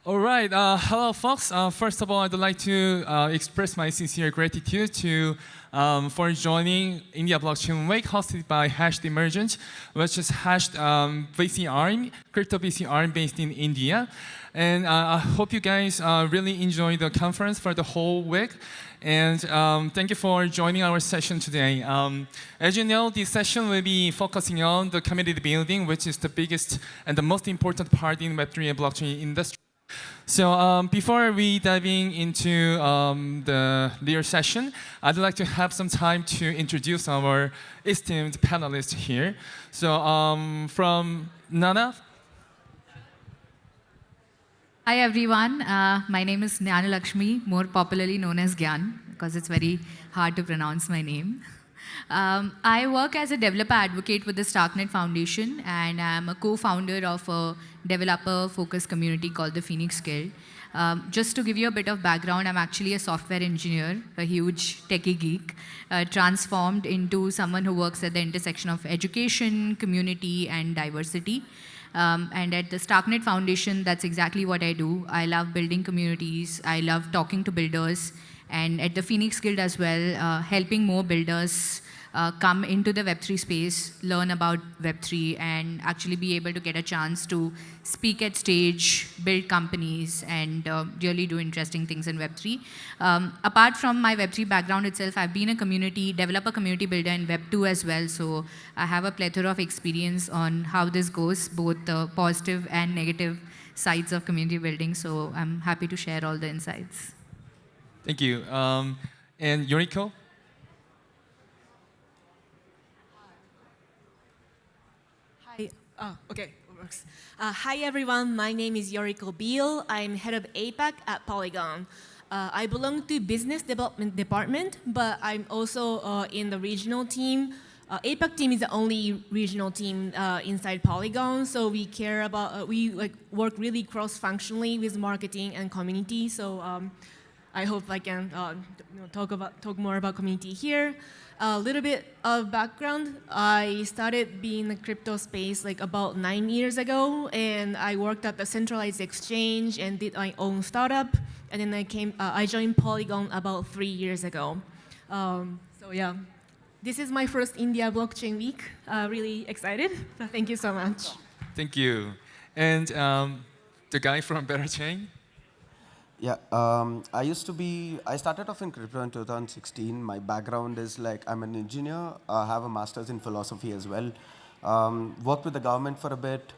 All right. Hello, folks. First of all, I'd like to express my sincere gratitude for joining India Blockchain Week, hosted by Hashed Emergent, which is hashed VC arm, crypto VC arm based in India. And I hope you guys really enjoy the conference for the whole week. And thank you for joining our session today. As you know, this session will be focusing on the community building, which is the biggest and the most important part in Web3 and blockchain industry. So before we diving into the real session, I'd like to have some time to introduce our esteemed panelists here. So from Gnana. Hi everyone, my name is Gnana Lakshmi, more popularly known as Gyan, because it's very hard to pronounce my name. I work as a developer advocate with the Starknet Foundation, and I'm a co-founder of a developer-focused community called the Phoenix Guild. Just to give you a bit of background, I'm actually a software engineer, a huge techie geek, transformed into someone who works at the intersection of education, community, and diversity. And at the Starknet Foundation, that's exactly what I do. I love building communities. I love talking to builders. And at the Phoenix Guild as well, helping more builders come into the Web3 space, learn about Web3, and actually be able to get a chance to speak at stage, build companies, and really do interesting things in Web3. Apart from my Web3 background itself, I've been a developer community builder in Web2 as well, so I have a plethora of experience on how this goes, both the positive and negative sides of community building, so I'm happy to share all the insights. Thank you. And Yoriko? Hi. Oh, okay, it works. Hi everyone, my name is Yoriko Beal. I'm head of APAC at Polygon. I belong to business development department, but I'm also in the regional team. APAC team is the only regional team inside Polygon, so we care about we work really cross-functionally with marketing and community. So I hope I can talk more about community here. A little bit of background. I started being in the crypto space like about 9 years ago, and I worked at the centralized exchange and did my own startup. And then I joined Polygon about 3 years ago. So yeah, this is my first India Blockchain Week. Really excited. Thank you so much. Thank you. And the guy from Berachain? Yeah, I started off in crypto in 2016. My background is like, I'm an engineer. I have a master's in philosophy as well. Worked with the government for a bit.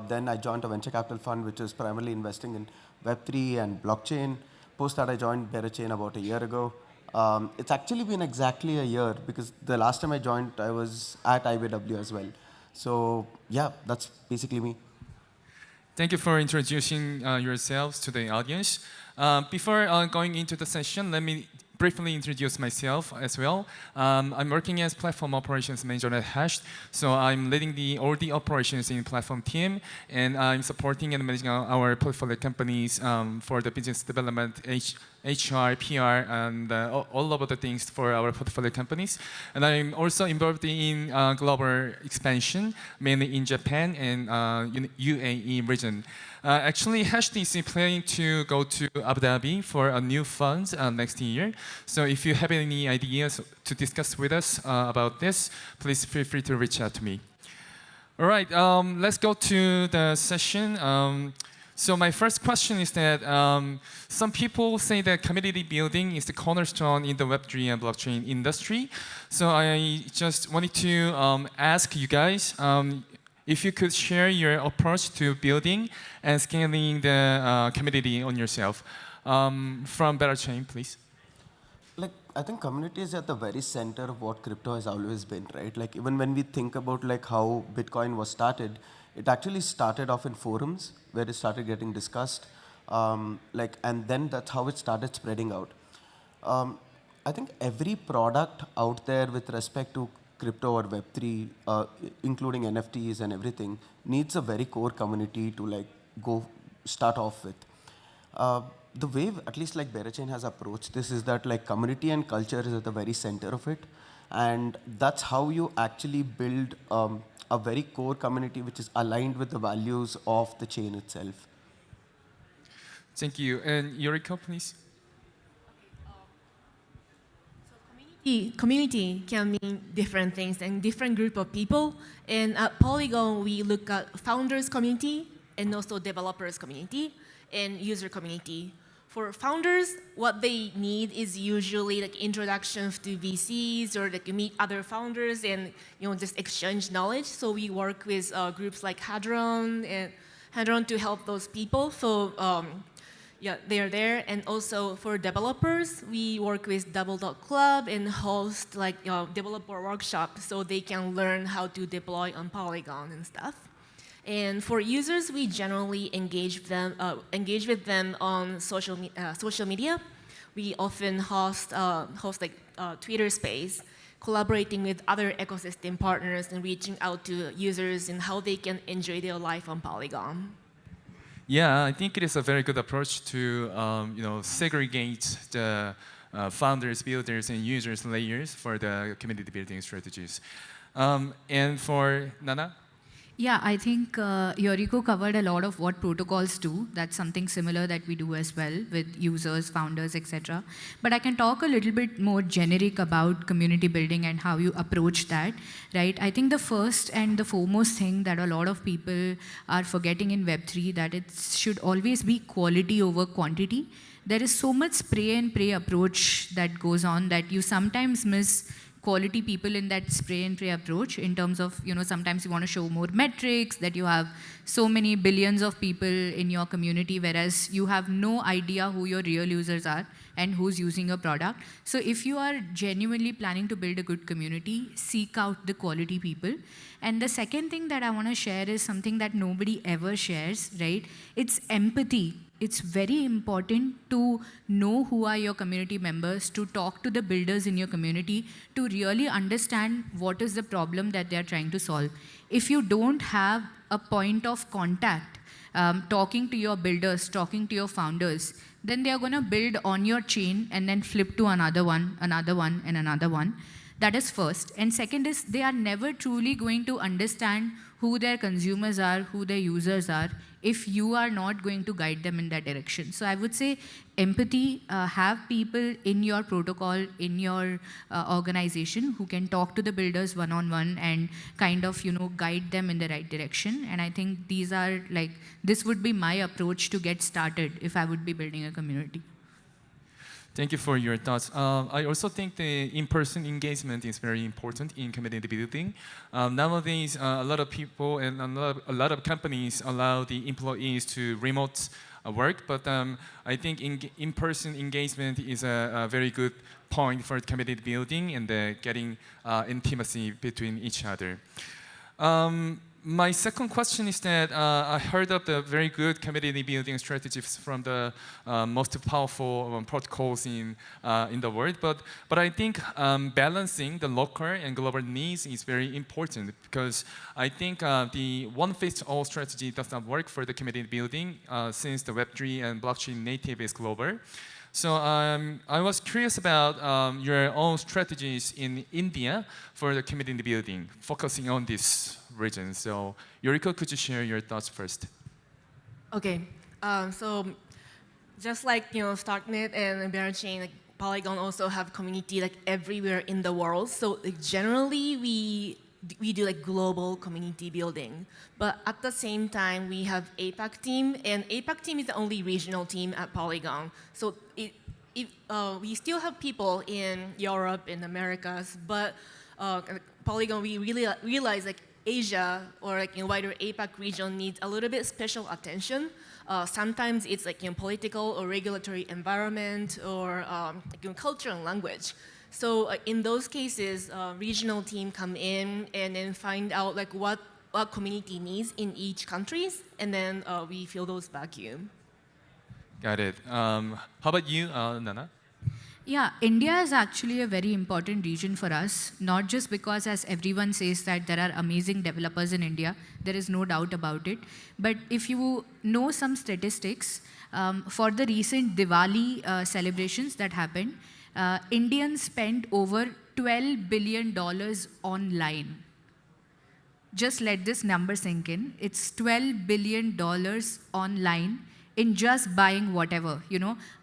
Then I joined a venture capital fund, which is primarily investing in Web3 and blockchain. Post that, I joined Berachain about a year ago. It's actually been exactly a year because the last time I joined, I was at IBW as well. So yeah, that's basically me. Thank you for introducing yourselves to the audience. Before going into the session, let me briefly introduce myself as well. I'm working as platform operations manager at Hashed, so I'm leading all the operations in platform team, and I'm supporting and managing our portfolio companies for the business development, HR, PR, and all of the things for our portfolio companies. And I'm also involved in global expansion, mainly in Japan and UAE region. Actually, Hashed is planning to go to Abu Dhabi for a new fund next year. So if you have any ideas to discuss with us about this, please feel free to reach out to me. All right, let's go to the session. So my first question is that some people say that community building is the cornerstone in the Web3 and blockchain industry. So I just wanted to ask you guys if you could share your approach to building and scaling the community on yourself. From Berachain, please. Like, I think community is at the very center of what crypto has always been, right? Like, even when we think about like how Bitcoin was started, it actually started off in forums where it started getting discussed. And then that's how it started spreading out. I think every product out there with respect to crypto or Web3, including NFTs and everything, needs a very core community to like go start off with. The way, at least like Berachain has approached this, is that like community and culture is at the very center of it. And that's how you actually build a very core community which is aligned with the values of the chain itself. Thank you. And Yoriko, please. Community can mean different things and different group of people. And at Polygon, we look at founders community and also developers community and user community. For founders, what they need is usually like introductions to VCs or like meet other founders and just exchange knowledge. So we work with groups like Hadron to help those people. So yeah, they are there. And also for developers, we work with Double Dot Club and host like developer workshops so they can learn how to deploy on Polygon and stuff. And for users, we generally engage with them on social media. We often host like Twitter Space, collaborating with other ecosystem partners and reaching out to users and how they can enjoy their life on Polygon. Yeah, I think it is a very good approach to segregate the founders, builders, and users layers for the community building strategies. And for Gnana? Yeah, I think Yoriko covered a lot of what protocols do. That's something similar that we do as well with users, founders, etc. But I can talk a little bit more generic about community building and how you approach that, right? I think the first and the foremost thing that a lot of people are forgetting in Web3 that it should always be quality over quantity. There is so much spray and pray approach that goes on that you sometimes miss quality people in that spray and pray approach in terms of, sometimes you want to show more metrics, that you have so many billions of people in your community, whereas you have no idea who your real users are and who's using your product. So if you are genuinely planning to build a good community, seek out the quality people. And the second thing that I want to share is something that nobody ever shares, right? It's empathy. It's very important to know who are your community members, to talk to the builders in your community, to really understand what is the problem that they're trying to solve. If you don't have a point of contact, talking to your builders, talking to your founders, then they're going to build on your chain and then flip to another one, and another one. That is first. And second is they are never truly going to understand who their consumers are, who their users are, if you are not going to guide them in that direction. So I would say empathy, have people in your protocol, in your organization who can talk to the builders one-on-one and kind of, guide them in the right direction. And I think this would be my approach to get started if I would be building a community. Thank you for your thoughts. I also think the in-person engagement is very important in community building. Nowadays, a lot of people and a lot of companies allow the employees to remote work, but I think in-person engagement is a very good point for community building and getting intimacy between each other. My second question is that I heard of the very good community building strategies from the most powerful protocols in the world, but I think balancing the local and global needs is very important because I think the one-fits-all strategy does not work for the community building since the Web3 and blockchain native is global. So I was curious about your own strategies in India for the community building, focusing on this region. So Yoriko, could you share your thoughts first? Okay, so just like Starknet and Berachain, like Polygon also have community like everywhere in the world. So generally we do like global community building, but at the same time we have APAC team, and APAC team is the only regional team at Polygon. So we still have people in Europe and Americas, but Polygon we really realize like Asia or like wider APAC region needs a little bit special attention. Sometimes it's like political or regulatory environment or culture and language. So in those cases, regional team come in and then find out like what community needs in each countries, and then we fill those vacuum. Got it. How about you, Gnana? Yeah, India is actually a very important region for us, not just because, as everyone says, that there are amazing developers in India. There is no doubt about it. But if you know some statistics, for the recent Diwali celebrations that happened, Indians spent over $12 billion online. Just let this number sink in. It's $12 billion online in just buying whatever,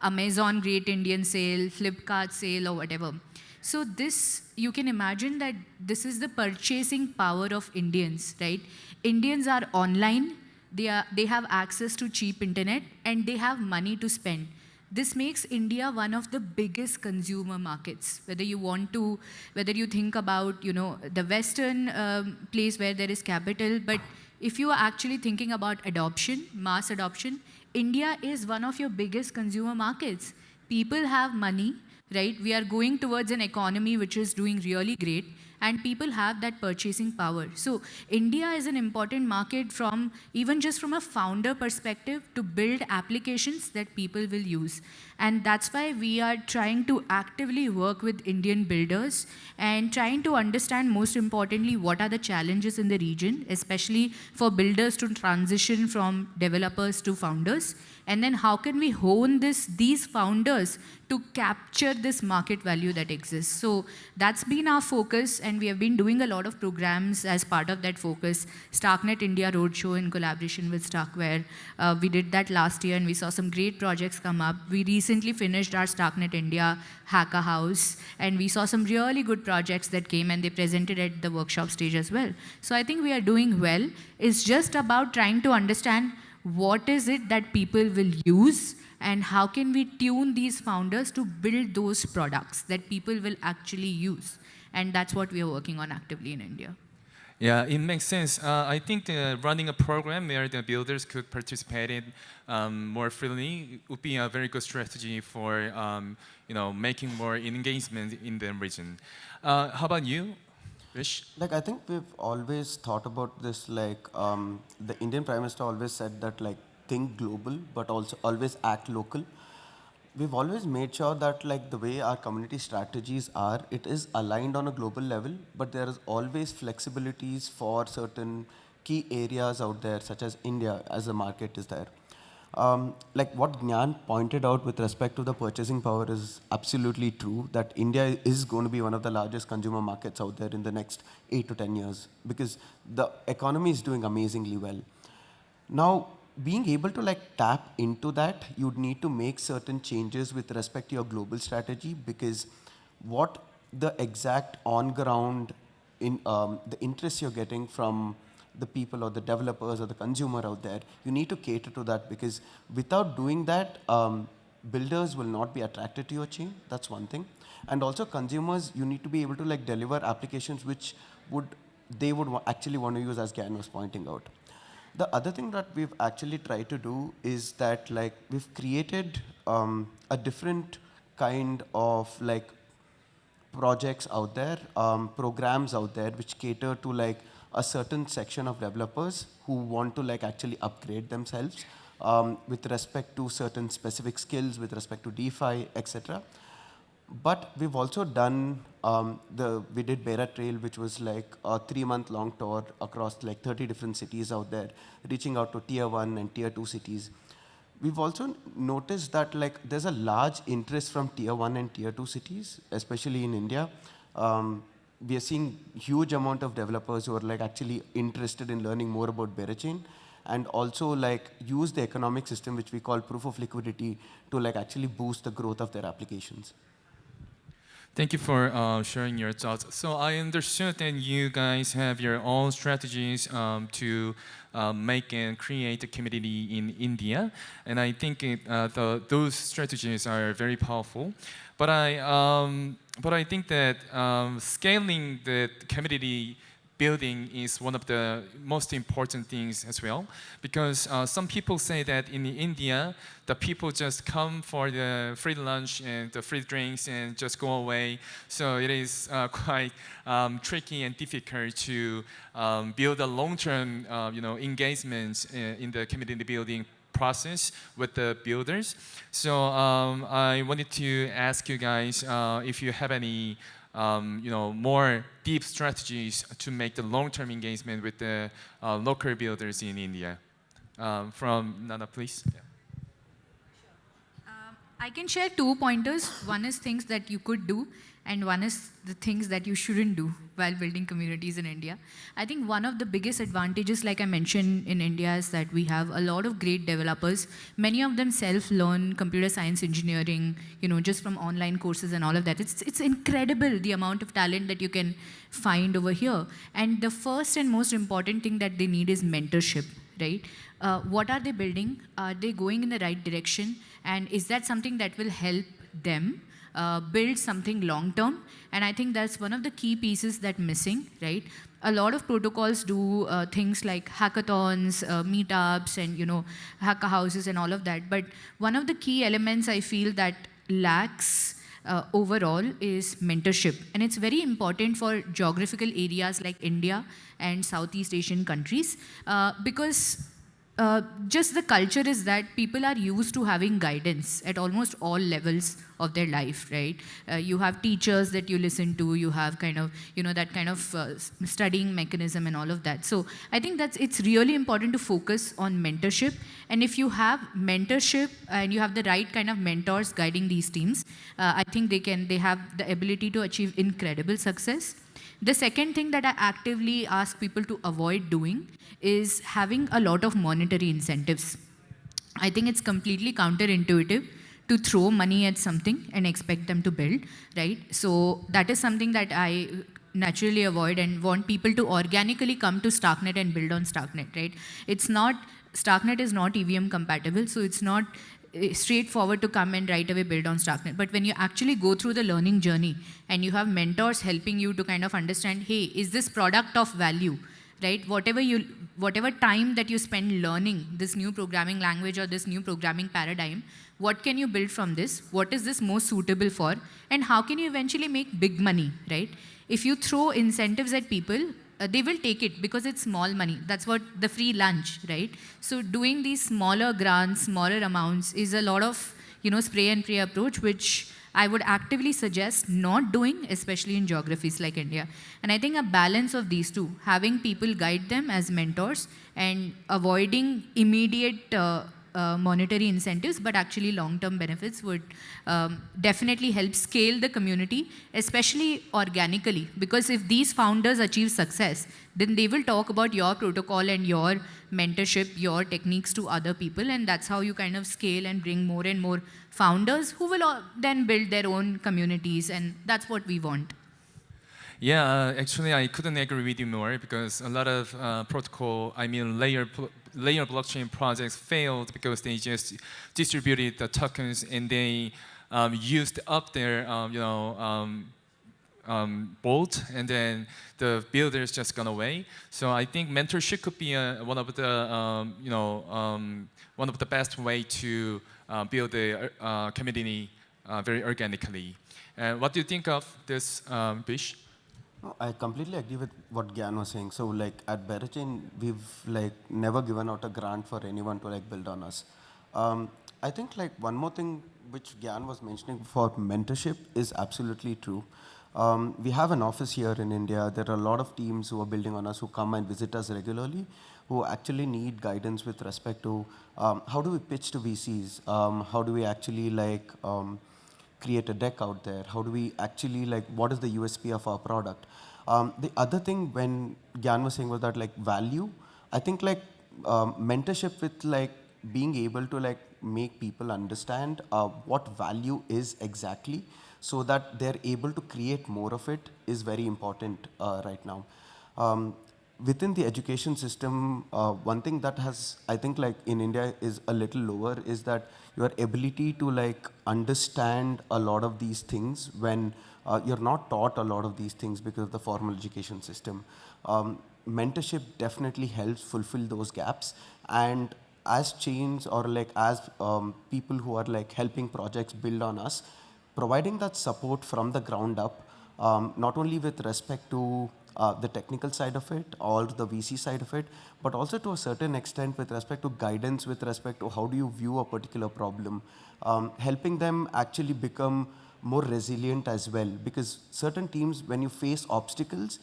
Amazon Great Indian Sale, Flipkart sale or whatever. So this, you can imagine that this is the purchasing power of Indians, right? Indians are online, they have access to cheap internet, and they have money to spend. This makes India one of the biggest consumer markets. Whether you think about, the Western place where there is capital, but if you are actually thinking about adoption, mass adoption, India is one of your biggest consumer markets. People have money, right? We are going towards an economy which is doing really great, and people have that purchasing power. So India is an important market from even just from a founder perspective to build applications that people will use. And that's why we are trying to actively work with Indian builders and trying to understand, most importantly, what are the challenges in the region, especially for builders to transition from developers to founders. And then how can we hone these founders to capture this market value that exists? So that's been our focus, and we have been doing a lot of programs as part of that focus. Starknet India Roadshow in collaboration with Starkware. We did that last year, and we saw some great projects come up. We recently finished our Starknet India Hacker House, and we saw some really good projects that came, and they presented at the workshop stage as well. So I think we are doing well. It's just about trying to understand what is it that people will use, and how can we tune these founders to build those products that people will actually use. And that's what we are working on actively in India. Yeah, it makes sense. I think running a program where the builders could participate in more freely would be a very good strategy for making more engagement in the region. How about you, Vish? Like, I think we've always thought about this, like, the Indian Prime Minister always said that, like, think global, but also always act local. We've always made sure that, like, the way our community strategies are, it is aligned on a global level, but there is always flexibilities for certain key areas out there, such as India, as a market is there. Like what Gnan pointed out with respect to the purchasing power is absolutely true, that India is going to be one of the largest consumer markets out there in the next 8 to 10 years, because the economy is doing amazingly well. Now, being able to like tap into that, you'd need to make certain changes with respect to your global strategy, because what the exact on-ground the interest you're getting from the people or the developers or the consumer out there, you need to cater to that, because without doing that, builders will not be attracted to your chain. That's one thing. And also consumers, you need to be able to like deliver applications which they would actually want to use, as Gyan was pointing out. The other thing that we've actually tried to do is that like we've created a different kind of like projects out there, programs out there which cater to like a certain section of developers who want to like actually upgrade themselves with respect to certain specific skills, with respect to DeFi, etc. But we've also done, we did Berachain, which was like a 3-month-long tour across like 30 different cities out there, reaching out to tier 1 and tier 2 cities. We've also noticed that like there's a large interest from tier 1 and tier 2 cities, especially in India. We are seeing huge amount of developers who are like actually interested in learning more about Berachain, and also like use the economic system which we call proof of liquidity to like actually boost the growth of their applications. Thank you for sharing your thoughts. So I understood that you guys have your own strategies to make and create a community in India, and I think those strategies are very powerful. But I think that scaling the community building is one of the most important things as well, because some people say that in India, the people just come for the free lunch and the free drinks and just go away. So it is quite tricky and difficult to build a long-term, engagement in the community building process with the builders. So I wanted to ask you guys if you have any more deep strategies to make the long-term engagement with the local builders in India. From Gnana, please. Yeah. I can share 2 pointers. One is things that you could do, and one is the things that you shouldn't do while building communities in India. I think one of the biggest advantages, like I mentioned in India, is that we have a lot of great developers. Many of them self-learn computer science engineering, just from online courses and all of that. It's incredible the amount of talent that you can find over here. And the first and most important thing that they need is mentorship, right? What are they building? Are they going in the right direction? And is that something that will help them build something long term? And I think that's one of the key pieces that's missing, right? A lot of protocols do things like hackathons, meetups, and hacker houses and all of that. But one of the key elements I feel that lacks overall is mentorship. And it's very important for geographical areas like India and Southeast Asian countries because just the culture is that people are used to having guidance at almost all levels of their life, right? You have teachers that you listen to, you have kind of, that kind of studying mechanism and all of that. So I think it's really important to focus on mentorship. And if you have mentorship and you have the right kind of mentors guiding these teams, I think they have the ability to achieve incredible success. The second thing that I actively ask people to avoid doing is having a lot of monetary incentives. I think it's completely counterintuitive to throw money at something and expect them to build, right? So that is something that I naturally avoid and want people to organically come to Starknet and build on Starknet, right? Starknet is not EVM compatible, so it's not straightforward to come and right away build on Starknet. But when you actually go through the learning journey and you have mentors helping you to kind of understand, hey, is this product of value, right? Whatever time that you spend learning this new programming language or this new programming paradigm, what can you build from this? What is this most suitable for? And how can you eventually make big money, right? If you throw incentives at people, they will take it because it's small money. That's what the free lunch, right? So doing these smaller grants, smaller amounts is a lot of, spray and pray approach, which I would actively suggest not doing, especially in geographies like India. And I think a balance of these two, having people guide them as mentors and avoiding immediate monetary incentives, but actually long-term benefits would definitely help scale the community, especially organically. Because if these founders achieve success, then they will talk about your protocol and your mentorship, your techniques to other people, and that's how you kind of scale and bring more and more founders who will then build their own communities, and that's what we want. Yeah, actually, I couldn't agree with you more because a lot of layer blockchain projects failed because they just distributed the tokens and they used up their bolt, and then the builders just gone away. So I think mentorship could be one of the best way to build a community very organically. What do you think of this, Vish? No, I completely agree with what Gyan was saying. So at Berachain, we've never given out a grant for anyone to build on us. I think one more thing which Gyan was mentioning for mentorship is absolutely true. We have an office here in India. There are a lot of teams who are building on us who come and visit us regularly, who actually need guidance with respect to how do we pitch to VCs? How do we actually create a deck out there? How do we actually what is the USP of our product? The other thing when Gyan was saying was that value, I think mentorship with being able to make people understand what value is exactly so that they're able to create more of it is very important right now. Within the education system, one thing that has, I think in India is a little lower is that your ability to understand a lot of these things when you're not taught a lot of these things because of the formal education system. Mentorship definitely helps fulfill those gaps, and as chains or as people who are helping projects build on us, providing that support from the ground up, not only with respect to the technical side of it or the VC side of it, but also to a certain extent with respect to guidance, with respect to how do you view a particular problem, helping them actually become more resilient as well. Because certain teams, when you face obstacles,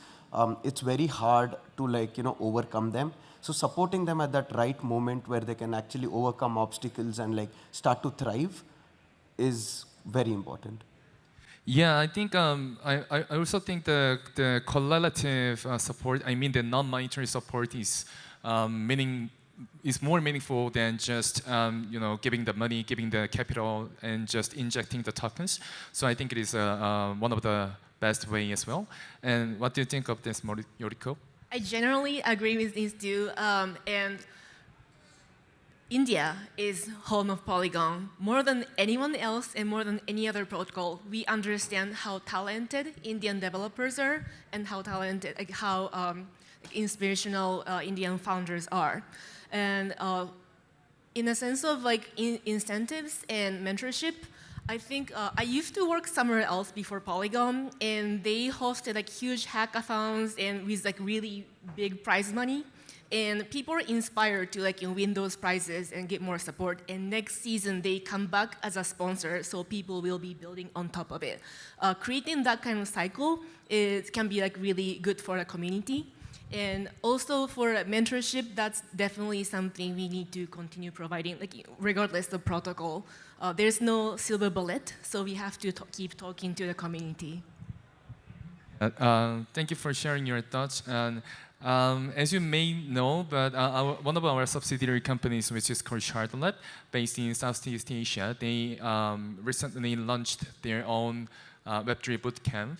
it's very hard to overcome them. So supporting them at that right moment where they can actually overcome obstacles and start to thrive is very important. Yeah, I think I also think the correlative support, I mean the non-monetary support is more meaningful than just giving the money, giving the capital, and just injecting the tokens. So I think it is one of the best way as well. And what do you think of this, Yoriko? I generally agree with these two, and India is home of Polygon. More than anyone else and more than any other protocol, we understand how talented Indian developers are and how talented, inspirational Indian founders are. And in a sense of incentives and mentorship, I think I used to work somewhere else before Polygon, and they hosted huge hackathons and with really big prize money. And people are inspired to win those prizes and get more support. And next season, they come back as a sponsor, so people will be building on top of it. Creating that kind of cycle can be really good for the community. And also for mentorship, that's definitely something we need to continue providing, regardless of protocol. There's no silver bullet, so we have to keep talking to the community. Thank you for sharing your thoughts. And as you may know, but one of our subsidiary companies, which is called Charlotte, based in Southeast Asia, they recently launched their own Web3 bootcamp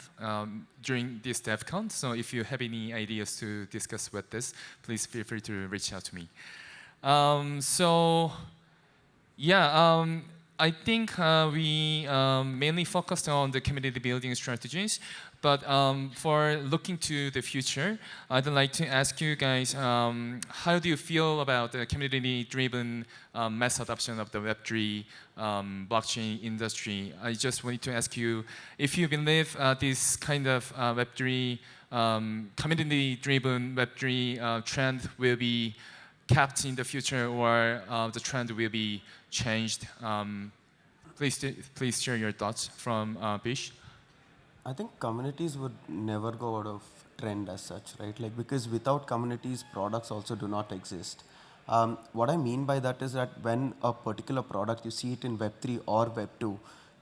during this DevCon. So if you have any ideas to discuss with this, please feel free to reach out to me. I think we mainly focused on the community building strategies. But for looking to the future, I'd like to ask you guys, how do you feel about the community-driven mass adoption of the Web3 blockchain industry? I just wanted to ask you if you believe this kind of Web3, community-driven Web3 trend will be kept in the future, or the trend will be changed. Please share your thoughts from Vish. I think communities would never go out of trend as such, right? Because without communities, products also do not exist. What I mean by that is that when a particular product, you see it in Web3 or Web2,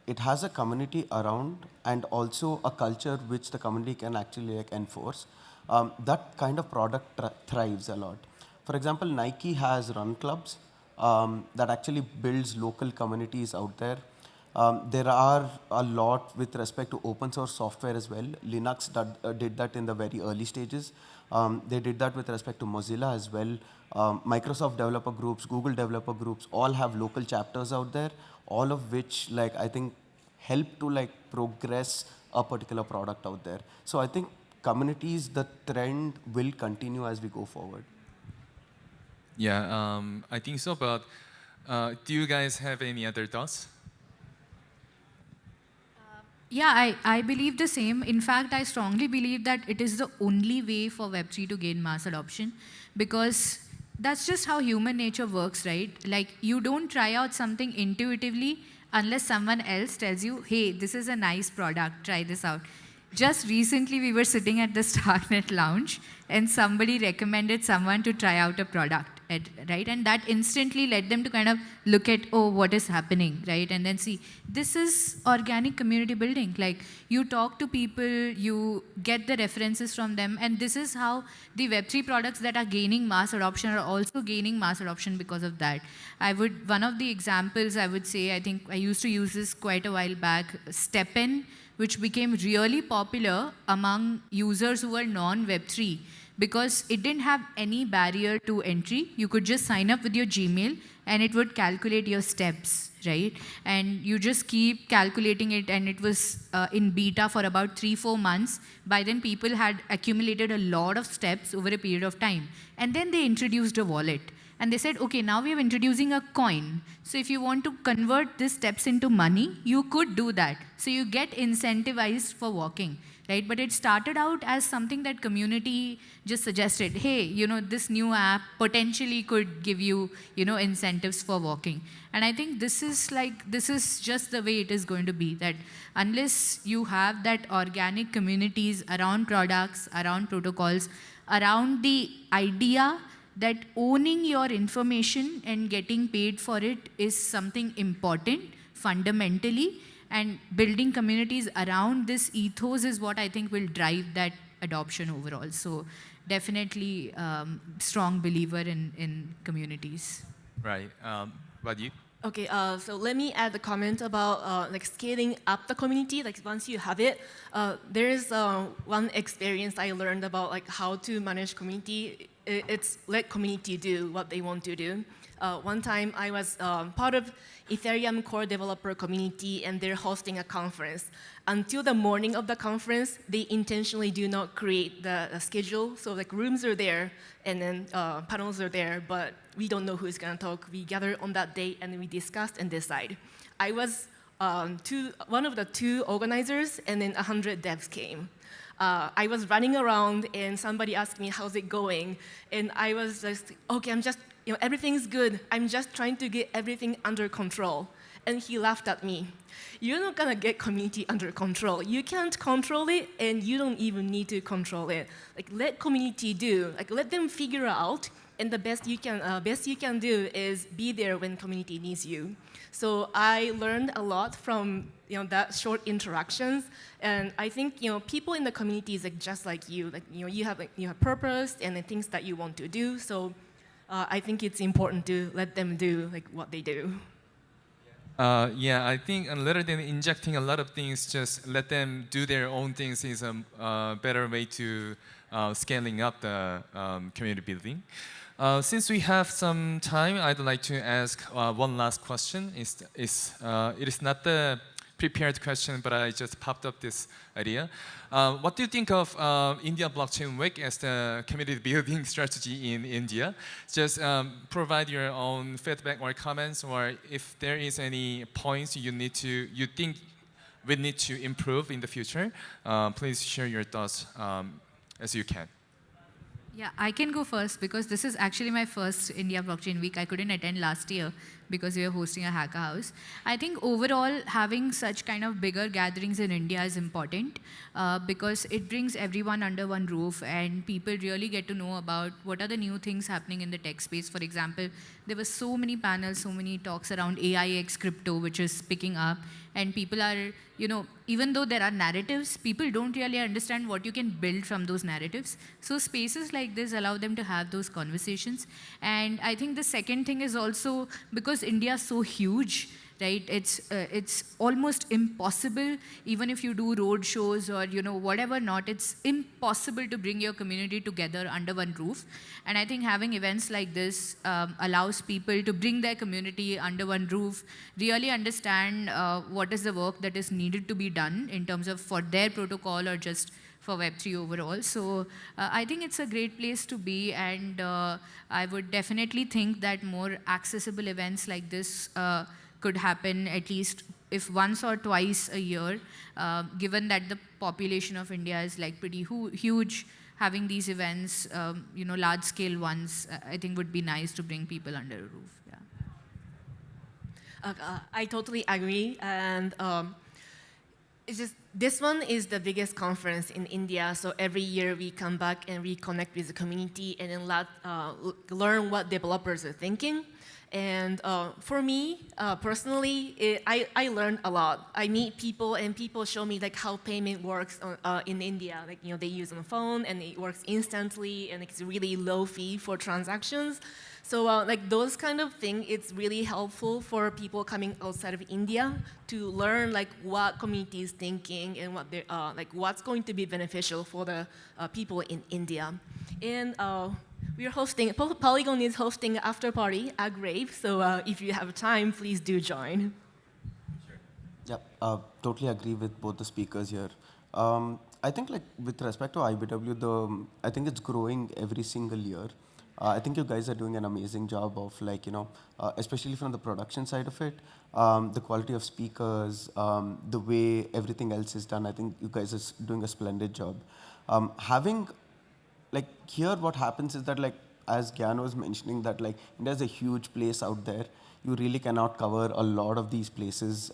it has a community around and also a culture which the community can actually enforce. That kind of product thrives a lot. For example, Nike has run clubs that actually builds local communities out there. There are a lot with respect to open source software as well. Linux did that in the very early stages. They did that with respect to Mozilla as well. Microsoft developer groups, Google developer groups, all have local chapters out there, all of which I think help to progress a particular product out there. So I think communities, the trend will continue as we go forward. Yeah, I think so, but do you guys have any other thoughts? Yeah, I believe the same. In fact, I strongly believe that it is the only way for Web3 to gain mass adoption, because that's just how human nature works, right? You don't try out something intuitively unless someone else tells you, hey, this is a nice product, try this out. Just recently, we were sitting at the Starknet lounge, and somebody recommended someone to try out a product, right? And that instantly led them to kind of look at, oh, what is happening, right? And then see, this is organic community building. You talk to people, you get the references from them, and this is how the Web3 products that are gaining mass adoption are also gaining mass adoption because of that. One of the examples I would say, I think I used to use this quite a while back, StepN, which became really popular among users who were non-Web3 because it didn't have any barrier to entry. You could just sign up with your Gmail and it would calculate your steps, right? And you just keep calculating it, and it was in beta for about 3-4 months. By then, people had accumulated a lot of steps over a period of time. And then they introduced a wallet. And they said, okay, now we are introducing a coin. So if you want to convert these steps into money, you could do that. So you get incentivized for walking, right? But it started out as something that community just suggested, hey, this new app potentially could give you, incentives for walking. And I think this is just the way it is going to be, that unless you have that organic communities around products, around protocols, around the idea that owning your information and getting paid for it is something important fundamentally, and building communities around this ethos is what I think will drive that adoption overall. So definitely strong believer in communities. Right. What you? Okay, so let me add a comment about like scaling up the community. Like once you have it, there is one experience I learned about like how to manage community. It's let community do what they want to do. One time I was part of Ethereum core developer community and they're hosting a conference. Until the morning of the conference, they intentionally do not create the schedule. So like rooms are there and then panels are there, but we don't know who's gonna talk. We gather on that day and we discussed and decide. I was one of the 2 organizers and then 100 devs came. I was running around and somebody asked me, how's it going? And I was just, okay, everything's good. I'm just trying to get everything under control. And he laughed at me. You're not gonna get community under control. You can't control it and you don't even need to control it. Like let community do, like let them figure out and the best you can do is be there when community needs you. So I learned a lot from that short interactions, and I think people in the community is like just like you, like you have purpose and the things that you want to do. So I think it's important to let them do like what they do. Yeah, I think rather than injecting a lot of things, just let them do their own things is a better way to scaling up the community building. Since we have some time, I'd like to ask one last question. It is not the prepared question, but I just popped up this idea. What do you think of India Blockchain Week as the community building strategy in India? Just provide your own feedback or comments, or if there is any points you think we need to improve in the future, please share your thoughts as you can. Yeah, I can go first because this is actually my first India Blockchain Week. I couldn't attend last year because we were hosting a hacker house. I think overall having such kind of bigger gatherings in India is important because it brings everyone under one roof and people really get to know about what are the new things happening in the tech space. For example, there were so many panels, so many talks around AIX crypto, which is picking up. And people are, even though there are narratives, people don't really understand what you can build from those narratives. So spaces like this allow them to have those conversations. And I think the second thing is also because India is so huge, right? It's almost impossible, even if you do road shows or whatever not, it's impossible to bring your community together under one roof. And I think having events like this allows people to bring their community under one roof, really understand what is the work that is needed to be done in terms of for their protocol or just for Web3 overall. So I think it's a great place to be, and I would definitely think that more accessible events like this could happen at least if once or twice a year, given that the population of India is like pretty huge. Having these events, large-scale ones, I think would be nice to bring people under a roof. Yeah. I totally agree, and it's just this one is the biggest conference in India. So every year we come back and we connect with the community and then learn what developers are thinking. And for me, personally, I learned a lot. I meet people and people show me like how payment works in India. Like, they use on the phone and it works instantly and it's really low fee for transactions. So like those kind of things, it's really helpful for people coming outside of India to learn like what community is thinking and what they're, like what's going to be beneficial for the people in India. And we are hosting, Polygon is hosting an after party at Grave, so if you have time, please do join. Sure. Yeah, totally agree with both the speakers here. I think like with respect to IBW, I think it's growing every single year. I think you guys are doing an amazing job of like, especially from the production side of it, the quality of speakers, the way everything else is done. I think you guys are doing a splendid job. Like here what happens is that like, as Gnana was mentioning that like India's a huge place out there. You really cannot cover a lot of these places.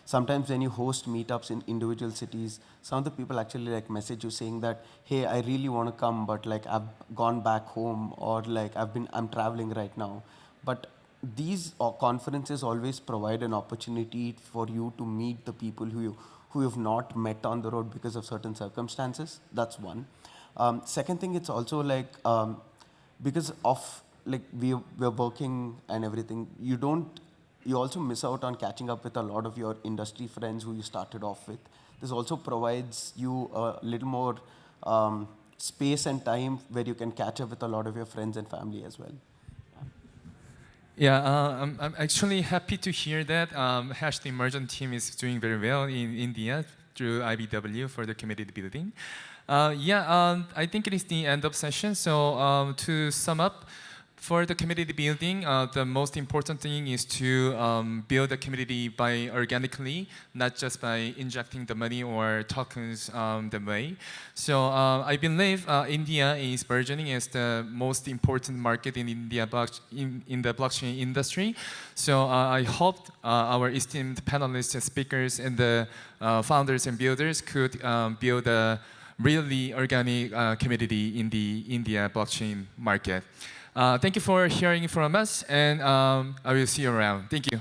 Sometimes when you host meetups in individual cities, some of the people actually like message you saying that, hey, I really want to come, but like I've gone back home or like I'm traveling right now. But these conferences always provide an opportunity for you to meet the people who you've not met on the road because of certain circumstances. That's one. Second thing, it's also like because of like we're working and everything, you also miss out on catching up with a lot of your industry friends who you started off with. This also provides you a little more space and time where you can catch up with a lot of your friends and family as well. Yeah, I'm actually happy to hear that Hash the Emergent team is doing very well in India through IBW for the community building. I think it is the end of session. So to sum up, for the community building, the most important thing is to build a community by organically, not just by injecting the money or tokens the way. So I believe India is burgeoning as the most important market in India in the blockchain industry. So I hope our esteemed panelists and speakers and the founders and builders could build a really organic community in the India blockchain market. Thank you for hearing from us, and I will see you around. Thank you.